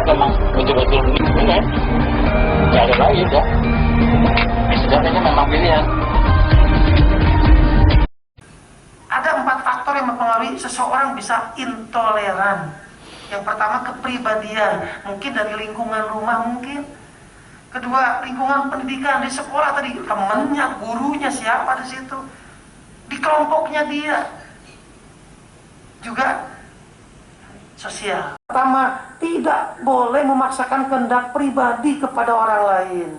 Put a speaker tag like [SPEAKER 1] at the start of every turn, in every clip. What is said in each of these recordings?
[SPEAKER 1] memang betul-betul benar, nggak ada lagi ya. Sebenarnya memang pilihan.
[SPEAKER 2] Ada 4 faktor yang mempengaruhi seseorang bisa intoleran. Yang pertama, kepribadian, mungkin dari lingkungan rumah mungkin. Kedua, lingkungan pendidikan di sekolah tadi, temannya, gurunya, siapa di situ, di kelompoknya dia. Juga sosial. Pertama, tidak boleh memaksakan kehendak pribadi kepada orang lain.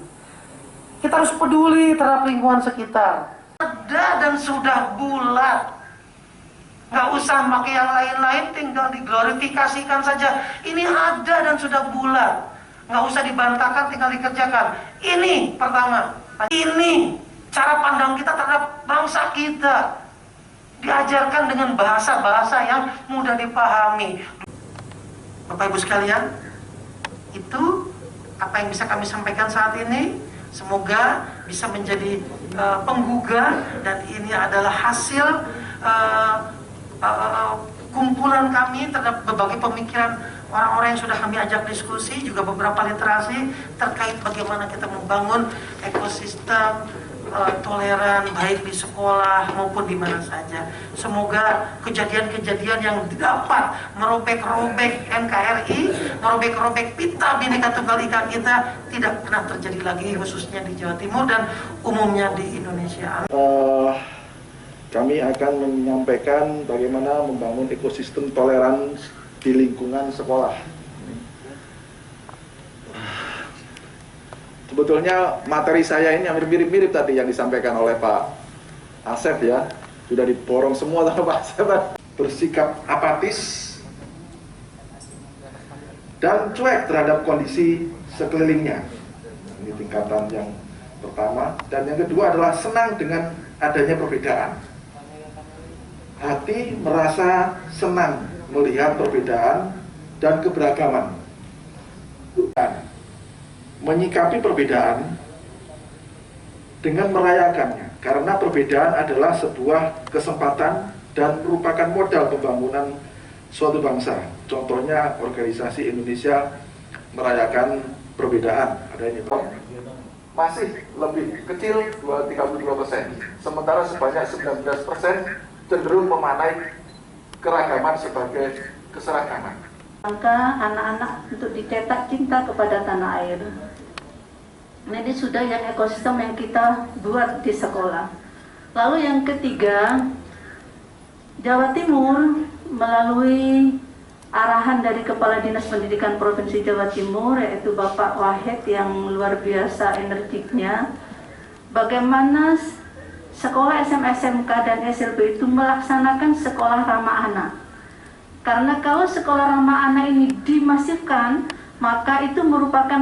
[SPEAKER 2] Kita harus peduli terhadap lingkungan sekitar. Ada dan sudah bulat. Nggak usah pakai yang lain-lain, tinggal diglorifikasikan saja. Ini ada dan sudah bulat. Nggak usah dibantahkan, tinggal dikerjakan. Ini pertama. Ini cara pandang kita terhadap bangsa kita. Diajarkan dengan bahasa-bahasa yang mudah dipahami. Bapak Ibu sekalian, itu apa yang bisa kami sampaikan saat ini. Semoga bisa menjadi penggugah, dan ini adalah hasil kumpulan kami terhadap berbagai pemikiran orang-orang yang sudah kami ajak diskusi, juga beberapa literasi terkait bagaimana kita membangun ekosistem toleran baik di sekolah maupun di mana saja. Semoga kejadian-kejadian yang dapat merobek-robek NKRI, merobek-robek pita Bhinneka Tunggal Ika kita tidak pernah terjadi lagi, khususnya di Jawa Timur dan umumnya di Indonesia.
[SPEAKER 3] Kami akan menyampaikan bagaimana membangun ekosistem toleran di lingkungan sekolah. Sebetulnya materi saya ini hampir mirip-mirip tadi yang disampaikan oleh Pak Asep ya. Sudah diborong semua sama Pak Asep. Bersikap apatis dan cuek terhadap kondisi sekelilingnya. Ini tingkatan yang pertama. Dan yang kedua adalah senang dengan adanya perbedaan. Hati merasa senang melihat perbedaan dan keberagaman. Menyikapi perbedaan dengan merayakannya, karena perbedaan adalah sebuah kesempatan dan merupakan modal pembangunan suatu bangsa. Contohnya organisasi Indonesia merayakan perbedaan. Ada ini Pak. Masih lebih kecil 32%, sementara sebanyak 19% cenderung memaknai keragaman sebagai keseragaman.
[SPEAKER 4] Maka anak-anak untuk dicetak cinta kepada tanah air. Ini sudah yang ekosistem yang kita buat di sekolah. Lalu yang ketiga, Jawa Timur melalui arahan dari Kepala Dinas Pendidikan Provinsi Jawa Timur, yaitu Bapak Wahid yang luar biasa energiknya, bagaimana sekolah SMK dan SLB itu melaksanakan sekolah ramah anak. Karena kalau sekolah ramah anak ini dimasifkan, maka itu merupakan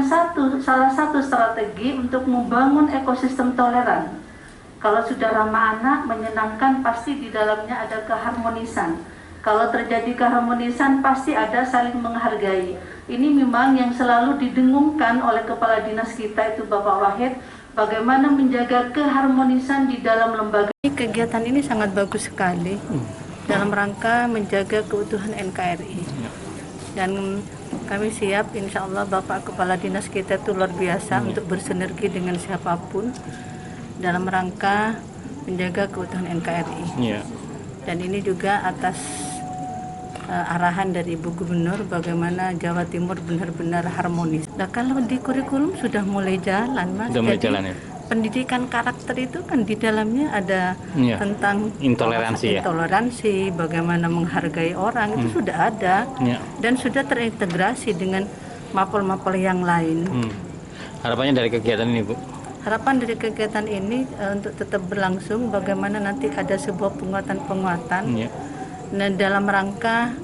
[SPEAKER 4] salah satu strategi untuk membangun ekosistem toleran. Kalau sudah ramah anak, menyenangkan, pasti di dalamnya ada keharmonisan. Kalau terjadi keharmonisan, pasti ada saling menghargai. Ini memang yang selalu didengungkan oleh Kepala Dinas kita, itu Bapak Wahid, bagaimana menjaga keharmonisan di dalam lembaga. Kegiatan ini sangat bagus sekali dalam rangka menjaga keutuhan NKRI. Dan kami siap, insya Allah Bapak Kepala Dinas kita itu luar biasa untuk bersinergi dengan siapapun dalam rangka menjaga keutuhan NKRI. Dan ini juga atas arahan dari Ibu Gubernur bagaimana Jawa Timur benar-benar harmonis. Nah, kalau di kurikulum sudah mulai jalan, Mas.
[SPEAKER 5] Sudah mulai jalan ya.
[SPEAKER 4] Pendidikan karakter itu kan di dalamnya ada tentang intoleransi, bagaimana menghargai orang, itu sudah ada dan sudah terintegrasi dengan mapel-mapel yang lain.
[SPEAKER 5] Harapannya dari kegiatan ini, Bu?
[SPEAKER 4] Harapan dari kegiatan ini untuk tetap berlangsung, bagaimana nanti ada sebuah penguatan-penguatan dalam rangka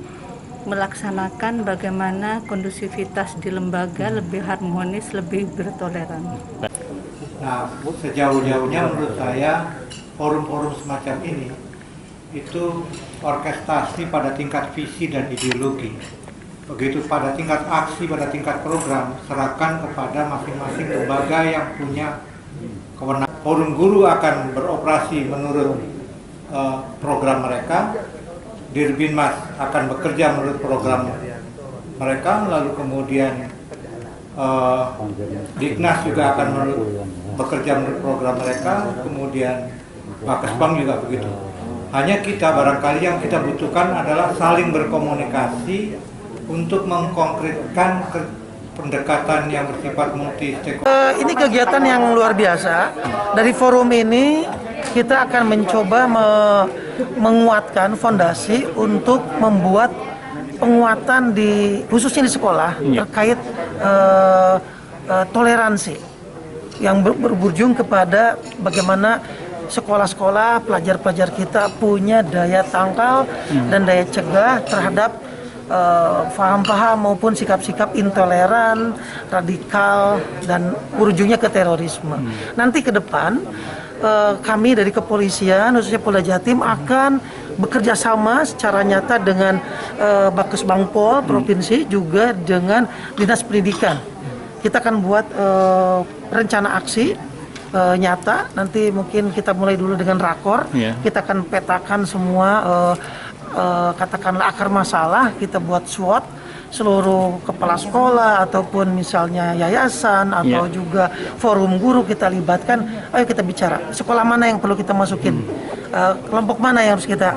[SPEAKER 4] melaksanakan bagaimana kondusivitas di lembaga lebih harmonis, lebih bertoleran.
[SPEAKER 6] Nah, sejauh-jauhnya menurut saya forum-forum semacam ini itu orkestrasi pada tingkat visi dan ideologi. Begitu pada tingkat aksi, pada tingkat program, serahkan kepada masing-masing lembaga yang punya kewenangan. Forum guru akan beroperasi menurut program mereka, Dirbinmas akan bekerja menurut program mereka, lalu kemudian Dignas juga akan bekerja menurut program mereka, kemudian Bakesbang juga begitu. Hanya kita barangkali yang kita butuhkan adalah saling berkomunikasi untuk mengkonkretkan pendekatan yang bersifat multi stakeholder.
[SPEAKER 2] Ini kegiatan yang luar biasa. Dari forum ini kita akan mencoba menguatkan fondasi untuk membuat penguatan khususnya di sekolah terkait toleransi yang berujung kepada bagaimana sekolah-sekolah, pelajar-pelajar kita punya daya tangkal dan daya cegah terhadap paham-paham maupun sikap-sikap intoleran, radikal, dan berujungnya ke terorisme. Nanti ke depan kami dari kepolisian, khususnya Polda Jatim akan bekerja sama secara nyata dengan Bakesbang Pol Provinsi juga dengan Dinas Pendidikan. Kita akan buat rencana aksi nyata, nanti mungkin kita mulai dulu dengan rakor, kita akan petakan semua katakanlah akar masalah, kita buat SWOT seluruh kepala sekolah ataupun misalnya yayasan atau juga forum guru kita libatkan. Ayo kita bicara sekolah mana yang perlu kita masukin, kelompok mana yang harus kita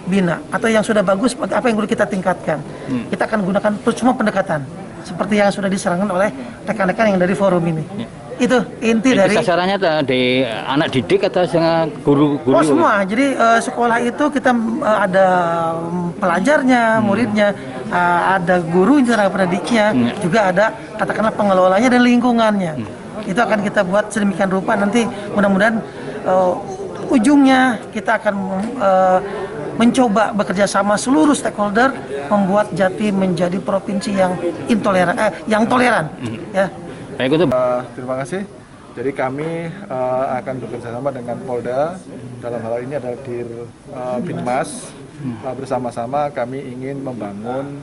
[SPEAKER 2] bina, atau yang sudah bagus apa yang perlu kita tingkatkan. Kita akan gunakan semua pendekatan seperti yang sudah disarankan oleh rekan-rekan yang dari forum ini. Itu inti dari
[SPEAKER 5] sasarannya di anak didik atau guru-guru?
[SPEAKER 2] Oh semua, jadi sekolah itu kita ada pelajarnya, muridnya, ada guru tenaga pendidiknya, juga ada katakanlah pengelolanya dan lingkungannya. Itu akan kita buat sedemikian rupa, nanti mudah-mudahan ujungnya kita akan mencoba bekerja sama seluruh stakeholder membuat Jatim menjadi provinsi yang intoleran, yang toleran. Ya.
[SPEAKER 5] Baik, itu.
[SPEAKER 3] Terima kasih. Jadi kami akan bekerjasama dengan Polda, dalam hal ini adalah Binmas. Bersama-sama kami ingin membangun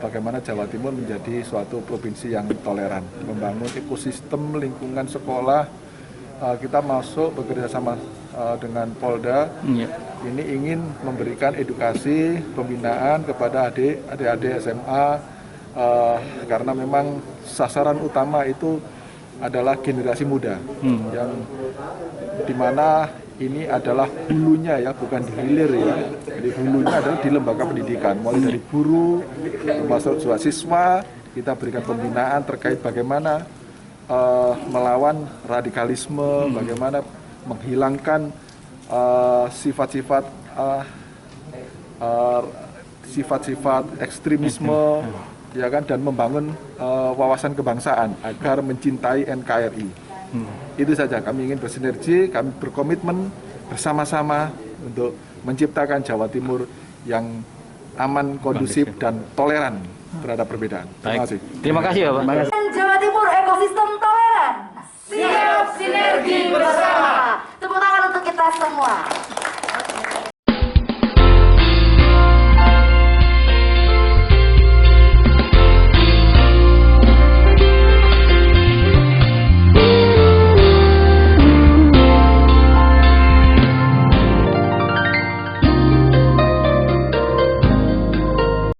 [SPEAKER 3] bagaimana Jawa Timur menjadi suatu provinsi yang toleran, membangun ekosistem lingkungan sekolah. Kita masuk bekerjasama dengan Polda. Ini ingin memberikan edukasi, pembinaan kepada adik-adik SMA. Karena memang sasaran utama itu adalah generasi muda, yang dimana ini adalah hulunya ya, bukan di hilir ya. Jadi hulunya adalah di lembaga pendidikan, mulai dari guru, termasuk siswa, kita berikan pembinaan terkait bagaimana melawan radikalisme, bagaimana menghilangkan sifat-sifat ekstremisme, ya kan, dan membangun wawasan kebangsaan agar mencintai NKRI. Itu saja, kami ingin bersinergi, kami berkomitmen bersama-sama untuk menciptakan Jawa Timur yang aman, kondusif, dan toleran terhadap perbedaan. Terima kasih.
[SPEAKER 5] Terima kasih ya, Pak.
[SPEAKER 7] Jawa Timur ekosistem toleran. Siap sinergi bersama. Tepuk tangan untuk kita semua.